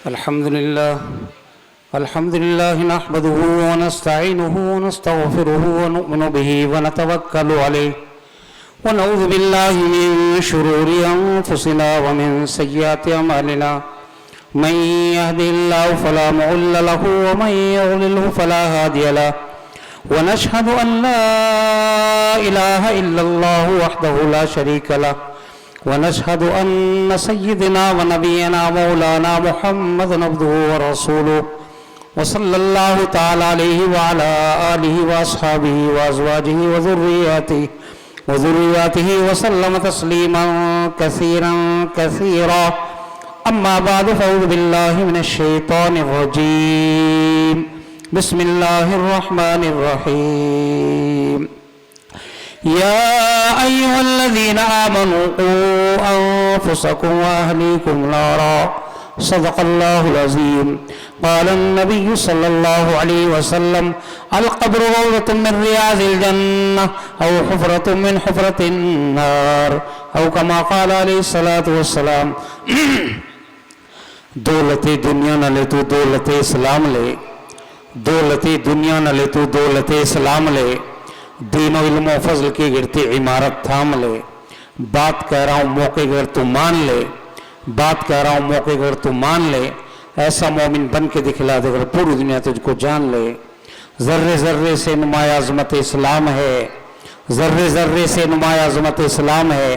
الحمد لله نحمده ونستعينه ونستغفره ونؤمن به ونتوكل عليه ونعوذ بالله من شرور أنفسنا ومن سيئات أعمالنا من يهده الله فلا مضل له ومن يضلل فلا هادي له ونشهد أن لا إله إلا الله وحده لا شريك له ونشهد أن سيدنا ونبينا مولانا محمد عبده ورسوله وصلى الله تعالى عليه وعلى آله وأصحابه وأزواجه وذرياته وسلم تسليما كثيرا كثيرا أما بعد فأعوذ بالله من الشيطان الرجيم بسم الله الرحمن الرحيم يا أيها الذين آمنوا قوا أنفسكم وأهليكم نارا صدق الله العظيم قال النبي صلى الله عليه وسلم القبر روضة من رياض الجنة أو حفرة من حفرة النار أو كما قال عليه الصلاة والسلام دولت دنیا نہ لے تو دولت اسلام لے دولت دنیا نہ لے تو دولت اسلام لے دین و علم و فضل کی گرتی عمارت تھام لے بات کہہ رہا ہوں موقع گر تو مان لے بات کہہ رہا ہوں موقع گر تو مان لے ایسا مومن بن کے دکھلا دے اگر پوری دنیا تجھ کو جان لے ذرے ذرے سے نمایاں عظمت اسلام ہے ذرے ذرے سے نمایاں عظمت اسلام ہے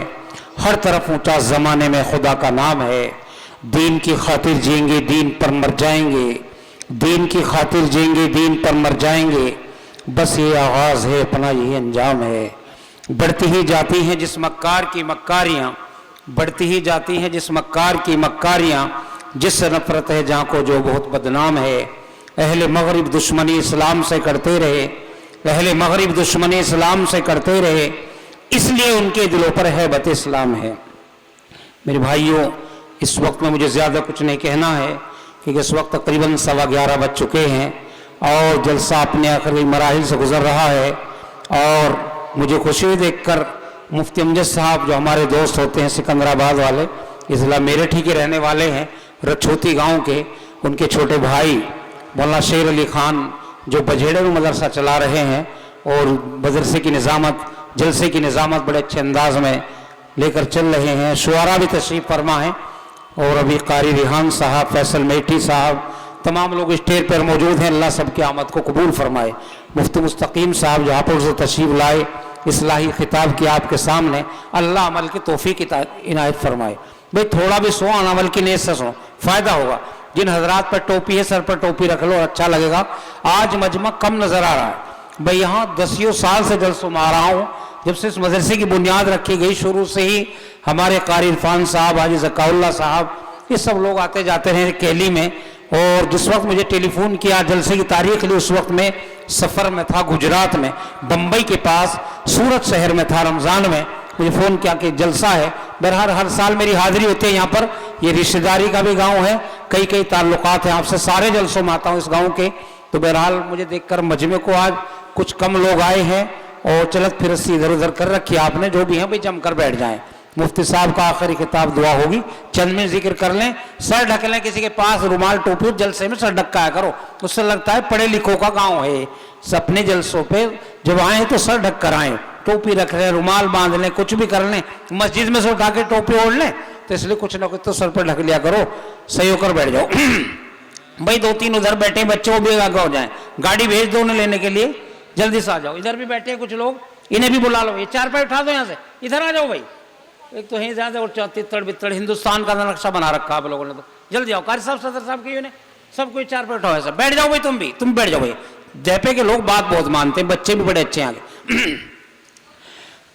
ہر طرف اونچا زمانے میں خدا کا نام ہے دین کی خاطر جئیں گے دین پر مر جائیں گے دین کی خاطر جئیں گے دین پر مر جائیں گے بس یہ آغاز ہے اپنا یہی انجام ہے بڑھتی ہی جاتی ہیں جس مکار کی مکاریاں بڑھتی ہی جاتی ہیں جس مکار کی مکاریاں جس سے نفرت ہے جہاں کو جو بہت بدنام ہے اہل مغرب دشمنی اسلام سے کرتے رہے اہل مغرب دشمنی اسلام سے کرتے رہے اس لیے ان کے دلوں پر ہیبت اسلام ہے میرے بھائیوں اس وقت میں مجھے زیادہ کچھ نہیں کہنا ہے کیونکہ اس وقت تقریباً 11:15 بج چکے ہیں اور جلسہ اپنے آخری مراحل سے گزر رہا ہے اور مجھے خوشی دیکھ کر مفتی امجد صاحب جو ہمارے دوست ہوتے ہیں سکندرآباد والے اضلاع میرٹھ ہی کے رہنے والے ہیں رچھوتی گاؤں کے ان کے چھوٹے بھائی مولانا شیر علی خان جو بجھیڑے میں مدرسہ چلا رہے ہیں اور مدرسے کی نظامت جلسے کی نظامت بڑے اچھے انداز میں لے کر چل رہے ہیں شعراء بھی تشریف فرما ہیں اور ابھی قاری ریحان صاحب فیصل میٹھی صاحب تمام لوگ اسٹیج پر موجود ہیں اللہ سب کی آمد کو قبول فرمائے مفتی مستقیم صاحب جو ہاپوڑ سے تشریف لائے اصلاحی خطاب کی آپ کے سامنے اللہ عمل کی توفیق عنایت فرمائے بھئی تھوڑا بھی سو عمل کی نیت سے سو فائدہ ہوگا جن حضرات پر ٹوپی ہے سر پر ٹوپی رکھ لو اچھا لگے گا آج مجمع کم نظر آ رہا ہے بھئی یہاں 10 سال سے جلسوں میں آ رہا ہوں جب سے اس مدرسے کی بنیاد رکھی گئی شروع سے ہی ہمارے قاری عرفان صاحب حاجی ذکا اللہ صاحب یہ سب لوگ آتے جاتے رہے کیلی میں اور جس وقت مجھے ٹیلی فون کیا جلسے کی تاریخ لی اس وقت میں سفر میں تھا گجرات میں بمبئی کے پاس سورت شہر میں تھا رمضان میں مجھے فون کیا کہ جلسہ ہے بہرحال ہر سال میری حاضری ہوتی ہے یہاں پر یہ رشتہ داری کا بھی گاؤں ہے کئی تعلقات ہیں آپ سے سارے جلسوں میں آتا ہوں اس گاؤں کے تو بہرحال مجھے دیکھ کر مجمع کو آج کچھ کم لوگ آئے ہیں اور چلت پھرسی ادھر ادھر کر رکھی آپ نے جو بھی ہیں بھائی جم کر بیٹھ جائیں مفتی صاحب کا آخری خطاب دعا ہوگی چند میں ذکر کر لیں سر ڈھک لیں کسی کے پاس رومال ٹوپی جلسے میں سر ڈھکایا کرو اس سے لگتا ہے پڑھے لکھوں کا گاؤں ہے اپنے جلسوں پہ جب آئیں تو سر ڈھک کر آئیں ٹوپی رکھ لیں رومال باندھ لیں کچھ بھی کر لیں مسجد میں سے اٹھا کے ٹوپی اوڑھ لیں تو اس لیے کچھ نہ کچھ تو سر پہ ڈھک لیا کرو صحیح ہو کر بیٹھ جاؤ بھائی 2-3 ادھر بیٹھے بچے وہ بھی آگے ہو جائیں گاڑی بھیج دو انہیں لینے کے لیے جلدی سے آ جاؤ ادھر بھی بیٹھے ہیں کچھ لوگ انہیں بھی بلا لو یہ 4 پہ اٹھا دو یہاں سے ادھر آ جاؤ بھائی ایک تو ہیں زیادہ اور تڑ بتڑ ہندوستان کا نقشہ بنا رکھا آپ لوگوں نے تو جلدی آؤ قاری صاحب صدر صاحب کی نے سب کوئی 4 پہ اٹھاؤ ایسا بیٹھ جاؤ بھائی تم بیٹھ جاؤ بھائی جیپے کے لوگ بات بہت مانتے ہیں بچے بھی بڑے اچھے ہیں آگے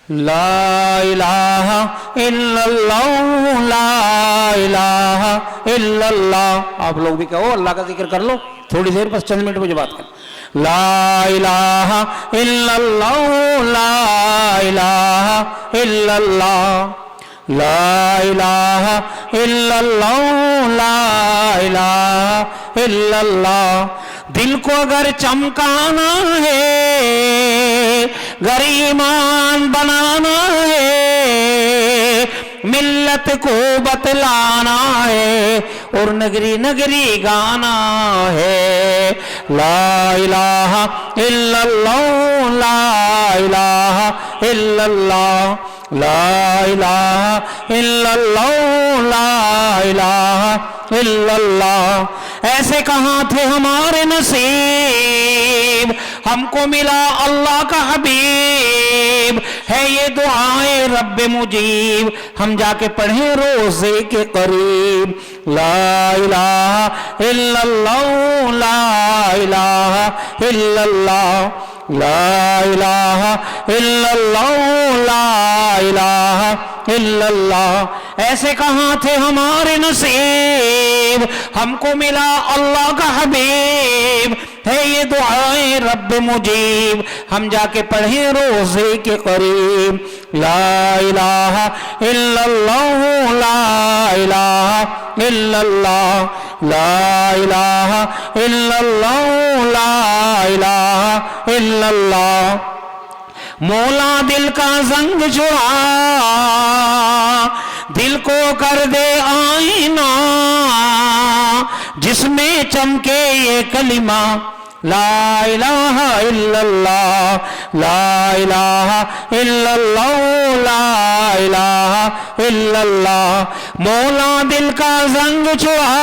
لا الہ الا اللہ لا الہ الا اللہ آپ لوگ بھی کہو اللہ کا ذکر کر لو تھوڑی دیر بس چند منٹ مجھے بات کریں لا الہ الا اللہ لا الہ الا اللہ لا الہ الا اللہ لا الہ الا اللہ دل کو اگر چمکانا ہے گر ایمان بنانا ہے ملت کو بتلانا ہے اور نگری نگری گانا ہے، لا الہ الا اللہ، لا الہ الا اللہ، لا الہ الا اللہ، لا الہ الا اللہ۔ ایسے کہاں تھے ہمارے نصیب، ہم کو ملا اللہ کا حبیب، ہے یہ دعائیں رب مجیب، ہم جا کے پڑھیں روزے کے قریب، لا الہ الا اللہ، لا الہ الا اللہ، لا الہ الا اللہ، لا الہ الا اللہ۔ ایسے کہاں تھے ہمارے نصیب، ہم کو ملا اللہ کا حبیب، ہے یہ دعائیں رب مجیب، ہم جا کے پڑھیں روزے کے قریب، لا الہ الا اللہ، لا الہ الا اللہ، لا الہ الا اللہ، لا الہ الا اللہ۔ مولا دل کا زنگ چھڑا، دل کو کر دے آئینہ، جس میں چمکے یہ کلمہ، لا الہ الا اللہ، لا الہ الا اللہ، لا الہ الا اللہ۔ مولا دل کا زنگ چھڑا،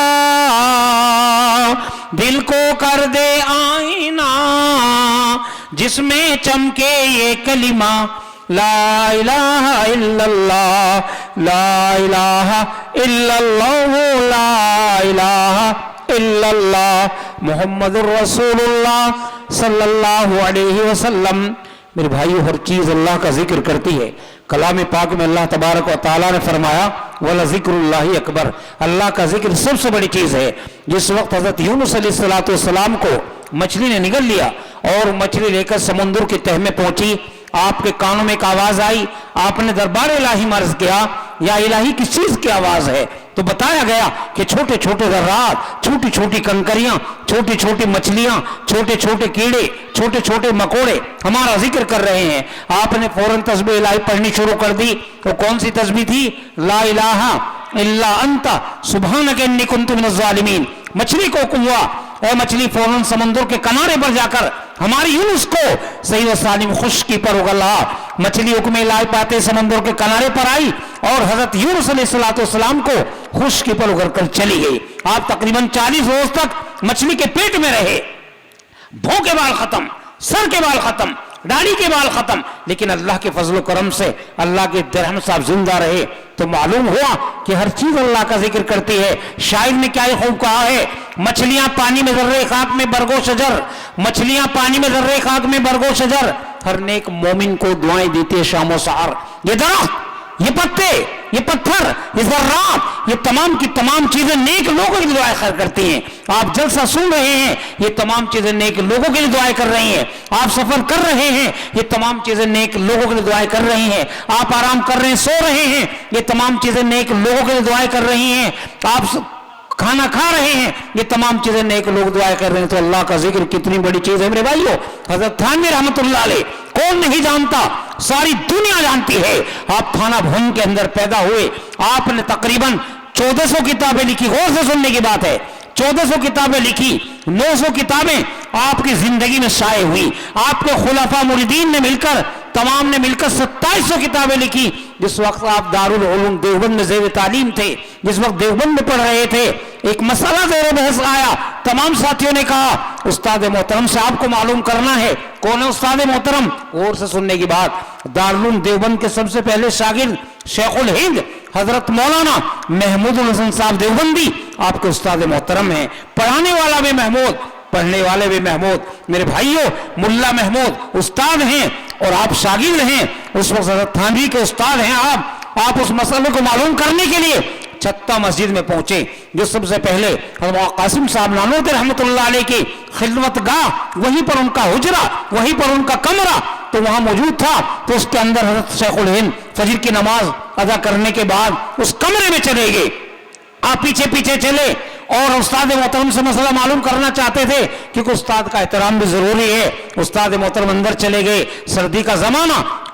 دل کو کر دے آئینہ، جس میں چمکے یہ کلمہ، لا الہ الا اللہ، لا الہ الا اللہ، لا الہ الا اللہ، محمد الرسول اللہ صلی اللہ علیہ وسلم۔ میرے بھائیو، ہر چیز اللہ کا ذکر کرتی ہے۔ کلام پاک میں اللہ تبارک و تعالیٰ نے فرمایا وَلَذِكْرُ اللَّهِ اکبر، اللہ کا ذکر سب سے بڑی چیز ہے۔ جس وقت حضرت یونس علیہ السلام کو مچھلی نے نگل لیا اور مچھلی لے کر سمندر کی تہ میں پہنچی، آپ کے کانوں میں ایک آواز آئی، آپ نے دربار الہی میں عرض کیا یا الہی کس چیز کی آواز ہے؟ تو بتایا گیا کہ چھوٹے چھوٹے ذرات، چھوٹی چھوٹی کنکریاں، چھوٹی چھوٹی مچھلیاں، چھوٹے چھوٹے کیڑے، چھوٹے چھوٹے مکوڑے ہمارا ذکر کر رہے ہیں۔ آپ نے فوراً تسبیح الہی پڑھنی شروع کر دی۔ وہ کون سی تسبیح تھی؟ لا الہ الا انت سبحانک انی کنت من الظالمین۔ مچھلی کو حکم ہوا، اے مچھلی فوراً سمندر کے کنارے پر جا کر ہماری یونس کو صحیح و سالم خشکی پر اگلا۔ مچھلی حکم الہی پاتے سمندر کے کنارے پر آئی اور حضرت یونس علیہ السلام کو خشکی پر اگر کر چلی گئی۔ آپ تقریباً 40 روز تک مچھلی کے پیٹ میں رہے، بھوں کے بال ختم، سر کے بال ختم، داڑھی کے بال ختم، لیکن اللہ کے فضل و کرم سے اللہ کے رحم سے آپ زندہ رہے۔ تو معلوم ہوا کہ ہر چیز اللہ کا ذکر کرتی ہے۔ شاعر نے کیا خوب کہا ہے، مچھلیاں پانی میں ذرے خاک میں برگو شجر، مچھلیاں پانی میں ذرے خاک میں برگو شجر، ہر نیک مومن کو دعائیں دیتے ہیں شام و سحر۔ یہ درخت، یہ پتے، یہ پتھر، یہ ذرات، یہ تمام کی تمام چیزیں نیک لوگوں کی دعائیں خیر کرتی ہیں۔ آپ جلسہ سن رہے ہیں، یہ تمام چیزیں نیک لوگوں کے لیے دعائیں کر رہی ہیں۔ آپ سفر کر رہے ہیں، یہ تمام چیزیں نیک لوگوں کے لیے دعائیں کر رہی ہیں۔ آپ آرام کر رہے ہیں، سو رہے ہیں، یہ تمام چیزیں نیک لوگوں کے لیے دعائیں کر رہی ہیں۔ آپ کھانا کھا رہے ہیں، یہ تمام چیزیں نیک لوگ دعائیں کر رہے ہیں۔ تو اللہ کا ذکر کتنی بڑی چیز ہے میرے بھائیو۔ حضرت تھانوی رحمت اللہ علیہ کون نہیں جانتا، ساری دنیا جانتی ہے۔ آپ تھانہ بھون کے اندر پیدا ہوئے، آپ نے تقریباً 1400 کتابیں لکھی۔ غور سے سننے کی بات ہے، 1400 کتابیں لکھی، 900 کتابیں آپ کی زندگی میں شائع ہوئی۔ آپ کے خلفاء مریدین نے مل کر، تمام نے مل کر 2700 کتابیں لکھی۔ جس وقت آپ دارالعلوم دیوبند میں زیر تعلیم تھے، جس وقت دیوبند میں پڑھ رہے تھے، ایک مسئلہ زیر بحث آیا۔ تمام ساتھیوں نے کہا استاد محترم سے آپ کو معلوم کرنا ہے۔ کون ہے استاد محترم؟ غور سے سننے کی بات، دارالعلوم دیوبند کے سب سے پہلے شاگرد شیخ الہند حضرت مولانا محمود الحسن صاحب دیوبندی آپ کے استاد محترم ہیں۔ پڑھانے والا بھی محمود، پڑھنے والے بھی محمود۔ میرے بھائیوں، ملا محمود استاد ہیں اور آپ شاگرد ہیں۔ اس وقت حضرت تھانوی کے استاد ہیں آپ اس مسئلے کو معلوم کرنے کے لیے چھتہ مسجد میں پہنچے، جو سب سے پہلے حضرت قاسم صاحب نانوتوی رحمت اللہ علیہ کی خدمت گاہ، وہیں پر ان کا حجرہ، وہیں پر ان کا کمرہ تو وہاں موجود تھا۔ تو اس کے اندر حضرت شیخ الہند فجر کی نماز ادا کرنے کے بعد اس کمرے میں چلے گئے۔ آپ پیچھے پیچھے چلے اور استاد محترم سے مسئلہ معلوم کرنا چاہتے تھے، کیونکہ استاد کا احترام بھی ضروری ہے۔ استاد محترم اندر چلے گئے، سردی کا زمانہ،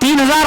3,000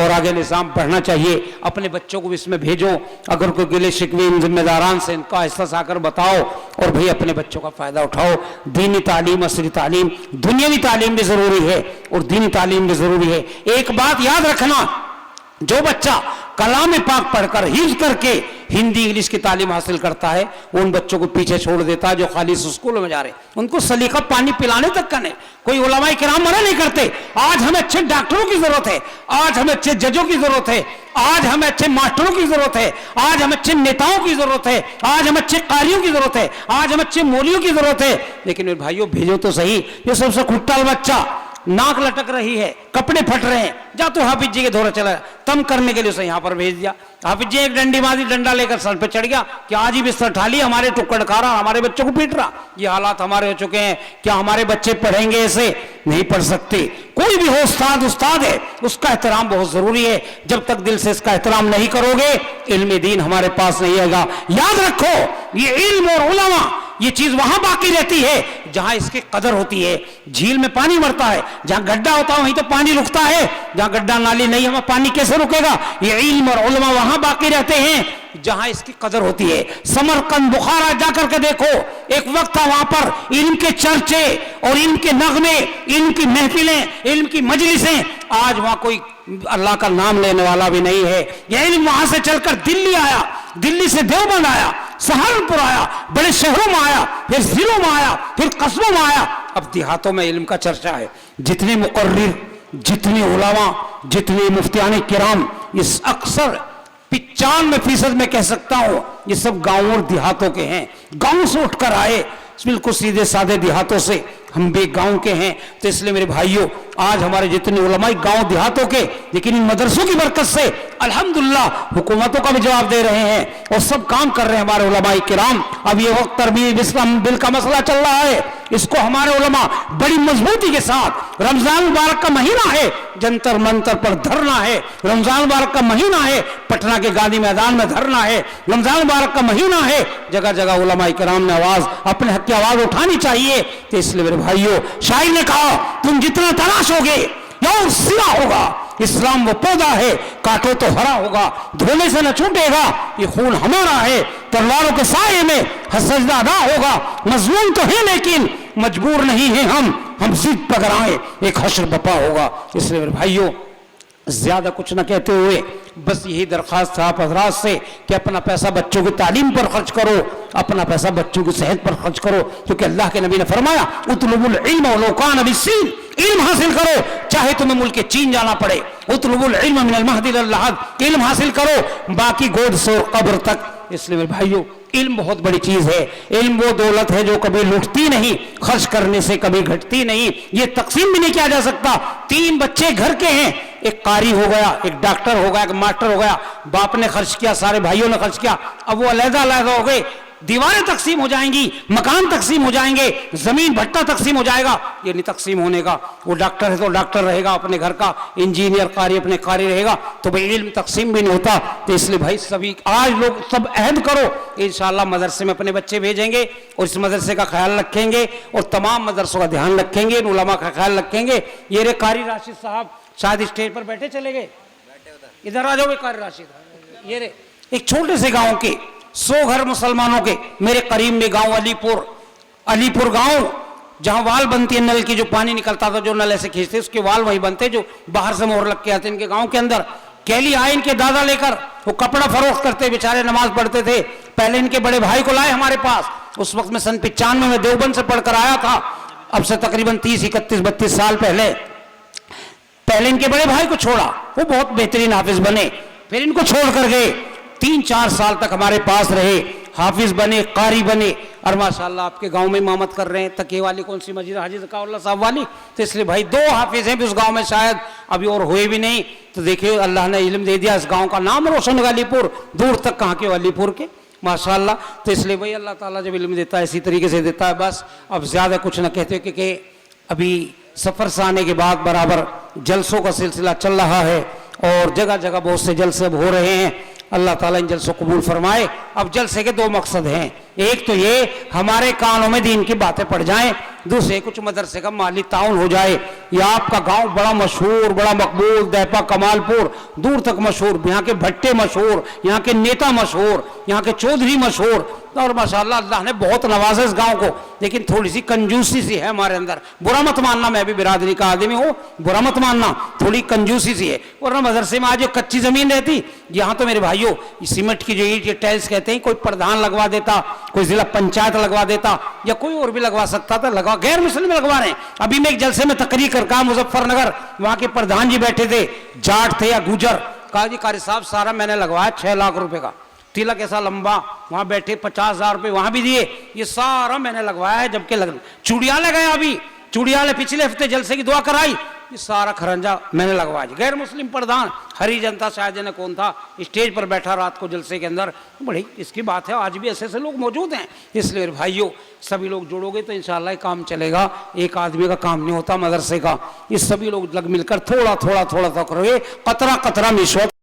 اور آگے نظام بڑھنا چاہیے. اپنے بچوں کو بھی اس میں بھیجو. اگر کوئی گلے شکوے ان ذمہ داران سے ان کا احساس آ کر بتاؤ اور بھئی اپنے بچوں کا فائدہ اٹھاؤ. دینی تعلیم، عصری تعلیم، دنیاوی تعلیم بھی ضروری ہے اور دینی تعلیم بھی ضروری ہے. ایک بات یاد رکھنا، جو بچہ کلام پاک پڑھ کر حفظ کر کے ہندی انگلش کی تعلیم حاصل کرتا ہے وہ ان بچوں کو پیچھے چھوڑ دیتا ہے جو خالص اسکولوں میں جا رہے ہیں. ان کو سلیقہ پانی پلانے تک کا نہیں. کوئی علماء کرام منع نہیں کرتے. آج ہمیں اچھے ڈاکٹروں کی ضرورت ہے، آج ہمیں اچھے ججوں کی ضرورت ہے، آج ہمیں اچھے ماسٹروں کی ضرورت ہے، آج ہمیں اچھے نیتاؤں کی ضرورت ہے، آج ہمیں اچھے قاریوں کی ضرورت ہے، آج ہمیں اچھے مولویوں کی ضرورت ہے. لیکن میرے بھائیوں بھیجو تو صحیح. یہ سب سے کھٹال بچہ، ناک لٹک رہی ہے، کپڑے پھٹ رہے ہیں، جا تو حافظ جی کے دورے چلا. تم کرنے کے لیے اسے یہاں پر بھیج دیا. حافظ جی ایک ڈنڈی ماری، ڈنڈا لے کر سر پہ چڑھ گیا کہ آج ہی بستر ٹھا لیا، ہمارے ٹکڑ کھا رہا، ہمارے بچوں کو پیٹ رہا. یہ حالات ہمارے ہو چکے ہیں. کیا ہمارے بچے پڑھیں گے؟ ایسے نہیں پڑھ سکتے. کوئی بھی ہو استاد استاد ہے، اس کا احترام بہت ضروری ہے. جب تک دل سے اس کا احترام نہیں کرو گے علم دین ہمارے پاس نہیں آئے گا. یاد رکھو یہ علم اور علماء یہ چیز وہاں باقی رہتی ہے جہاں اس کی قدر ہوتی ہے. جھیل میں پانی بڑھتا ہے، جہاں گڈھا ہوتا ہے وہیں تو پانی رکتا ہے. جہاں گڈھا نالی نہیں ہے وہاں پانی کیسے رکے گا؟ یہ علم اور علماء وہاں باقی رہتے ہیں جہاں اس کی قدر ہوتی ہے. سمرقند بخارا جا کر کے دیکھو، ایک وقت تھا وہاں پر علم کے چرچے اور علم کے نغمے، علم کی محفلیں، علم کی مجلسیں. آج وہاں کوئی اللہ کا نام لینے والا بھی نہیں ہے. یہ علم وہاں سے چل کر دلی آیا، دلی سے دیوبند آیا، سہارنپور آیا، بڑے شہروں میں آیا، پھر ضلعوں میں آیا، پھر قصبوں میں آیا. اب دیہاتوں میں علم کا چرچا ہے. جتنے مقرر، جتنے علماء، جتنے مفتیان کرام، اس اکثر 95% میں کہہ سکتا ہوں یہ سب گاؤں اور دیہاتوں کے ہیں. گاؤں سے اٹھ کر آئے، بالکل سیدھے سادے دیہاتوں سے. ہم بھی گاؤں کے ہیں. تو اس لیے میرے بھائیوں آج ہمارے جتنے علماء گاؤں دیہاتوں کے، لیکن ان مدرسوں کی برکت سے الحمدللہ حکومتوں کا بھی جواب دے رہے ہیں اور سب کام کر رہے ہیں ہمارے علماء کرام. اب یہ وقت تربیت اسلام بل کا مسئلہ چل رہا ہے، اس کو ہمارے علماء بڑی مضبوطی کے ساتھ، رمضان مبارک کا مہینہ ہے، جنتر منتر پر دھرنا ہے. رمضان مبارک کا مہینہ ہے، پٹنہ کے گاندھی میدان میں دھرنا ہے. رمضان مبارک کا مہینہ ہے، جگہ جگہ علماء کرام نے آواز، اپنے حق کی آواز اٹھانی چاہیے. تو اس لیے میرے بھائیوں شاعر نے کہا تم جتنا تلاش ہوگے یا سلا ہوگا. اسلام وہ پودا ہے، کاٹو تو ہرا ہوگا، دھونے سے نہ چھوٹے گا، یہ خون ہمارا ہے. تلواروں کے سائے میں سجدہ ادا ہوگا. مظلوم تو ہے لیکن مجبور نہیں ہیں ہم ضد پکڑ آئے، ایک حشر بپا ہوگا. اس لیے میرے بھائیوں زیادہ کچھ نہ کہتے ہوئے بس یہی درخواست تھا آپ حضرات سے کہ اپنا پیسہ بچوں کی تعلیم پر خرچ کرو، اپنا پیسہ بچوں کی صحت پر خرچ کرو. کیونکہ اللہ کے نبی نے فرمایا اطلبوا العلم ولو کان بالسین، علم حاصل کرو چاہے تمہیں ملک چین جانا پڑے. اطلبوا العلم من المہد الی اللحد، علم حاصل کرو باقی گود سے قبر تک. اس لیے میرے بھائیوں علم بہت بڑی چیز ہے. علم وہ دولت ہے جو کبھی لٹتی نہیں، خرچ کرنے سے کبھی گھٹتی نہیں. یہ تقسیم بھی نہیں کیا جا سکتا. 3 بچے گھر کے ہیں، ایک قاری ہو گیا، ایک ڈاکٹر ہو گیا، ایک ماسٹر ہو گیا. باپ نے خرچ کیا، سارے بھائیوں نے خرچ کیا. اب وہ علیحدہ علیحدہ ہو گئے، دیواریں تقسیم ہو جائیں گی، مکان تقسیم ہو جائیں گے، زمین بھٹا تقسیم ہو جائے گا. یہ نہیں تقسیم ہونے کا. وہ ڈاکٹر ہے تو ڈاکٹر رہے گا اپنے گھر کا، انجینئر قاری اپنے قاری رہے گا. تو بھائی علم تقسیم بھی نہیں ہوتا. تو اس لیے بھائی سبھی آج لوگ سب عہد کرو انشاءاللہ مدرسے میں اپنے بچے بھیجیں گے اور اس مدرسے کا خیال رکھیں گے اور تمام مدرسوں کا دھیان رکھیں گے، علماء کا خیال رکھیں گے. یہ رے قاری راشد صاحب شاید اسٹیج پر بیٹھے چلے گئے، ادھر آ جاؤ. قاری راشد یہ رے ایک چھوٹے سے گاؤں کے 100 گھر مسلمانوں کے، میرے قریب میں گاؤں علی پور گاؤں، جہاں وال بنتی ہے نل کی، جو پانی نکلتا تھا جو نل ایسے کھینچتے اس کے وال وہی بنتے جو باہر سے مہر لگ کے آتے ان کے گاؤں کے اندر. کیلی آئے ان کے دادا لے کر، وہ کپڑا فروخت کرتے بیچارے، نماز پڑھتے تھے. پہلے ان کے بڑے بھائی کو لائے ہمارے پاس. اس وقت میں سن 95 میں دیوبند سے پڑھ کر آیا تھا، اب سے تقریباً 30 31 32 سال پہلے. پہلے ان کے بڑے بھائی کو چھوڑا، وہ بہت بہترین حافظ بنے. پھر ان کو چھوڑ کر گئے، 3-4 سال تک ہمارے پاس رہے، حافظ بنے، قاری بنے. اور ماشاءاللہ آپ کے گاؤں میں امامت کر رہے ہیں. تکیے والی کون سی مسجد؟ حاجی ذکاء اللہ صاحب والی. تو اس لیے بھائی 2 حافظ ہیں اس گاؤں میں، شاید ابھی اور ہوئے بھی نہیں. تو دیکھیے اللہ نے علم دے دیا، اس گاؤں کا نام روشن ہو گیا. علی پور دور تک کہاں کے علی پور کے ماشاءاللہ. تو اس لیے بھائی اللہ تعالیٰ جب علم دیتا ہے اسی طریقے سے دیتا ہے. بس اب زیادہ کچھ نہ کہتے کہ ابھی سفر سے آنے کے بعد برابر جلسوں کا سلسلہ چل رہا ہے اور جگہ جگہ بہت سے جلسے اب ہو رہے ہیں. اللہ تعالیٰ ان جلسوں کو قبول فرمائے. اب جلسے کے 2 مقصد ہیں. ایک تو یہ ہمارے کانوں میں دین کی باتیں پڑ جائیں دوسرے کچھ مدرسے کا مالی تعاون ہو جائے. یا آپ کا گاؤں بڑا مشہور بڑا مقبول دیپا کمال پور دور تک مشہور, یہاں کے بھٹے مشہور, یہاں کے نیتا مشہور, یہاں کے چودھری مشہور, اور ماشاءاللہ اللہ نے بہت نوازا اس گاؤں کو, لیکن تھوڑی سی کنجوسی سی ہے ہمارے اندر. برا مت ماننا, میں بھی برادری کا آدمی ہوں, برا مت ماننا, تھوڑی کنجوسی سی ہے. ورنہ مدرسے میں آج کچی زمین رہتی, یہاں تو میرے بھائیوں سیمنٹ کی جو اینٹ یہ ٹائلس کہتے ہیں, کوئی پردھان لگوا دیتا, کوئی ضلع پنچایت لگوا دیتا, یا کوئی اور بھی لگوا سکتا تھا, لگوا غیر مسلم لگوا رہے ہیں. ابھی میں ایک جلسے میں تقریر کر کہا مظفر نگر, وہاں کے پردھان جی بیٹھے تھے, جاٹ تھے یا گوجر, کہا جی قاری صاحب سارا میں نے لگوایا 6 لاکھ روپے کا, تلک ایسا لمبا, وہاں بیٹھے 50,000 روپے وہاں بھی دیے, یہ سارا میں نے لگوایا ہے. جبکہ چوڑیالے گئے, ابھی چوڑیالے پچھلے ہفتے جلسے کی دعا کرائی, یہ سارا کھرنجا میں نے لگوایا. غیر مسلم پردھان ہری جنتا شاید نے کون تھا, اسٹیج پر بیٹھا رات کو جلسے کے اندر. بڑی اس کی بات ہے, آج بھی ایسے ایسے لوگ موجود ہیں. اس لیے بھائیوں سبھی لوگ جوڑو گے تو انشاءاللہ یہ کام چلے گا. ایک آدمی کا کام نہیں ہوتا مدرسے کا, یہ سبھی لوگ لگ مل کر تھوڑا تھوڑا تھوڑا تھوڑا کرو گے, قطرہ قطرہ میشوت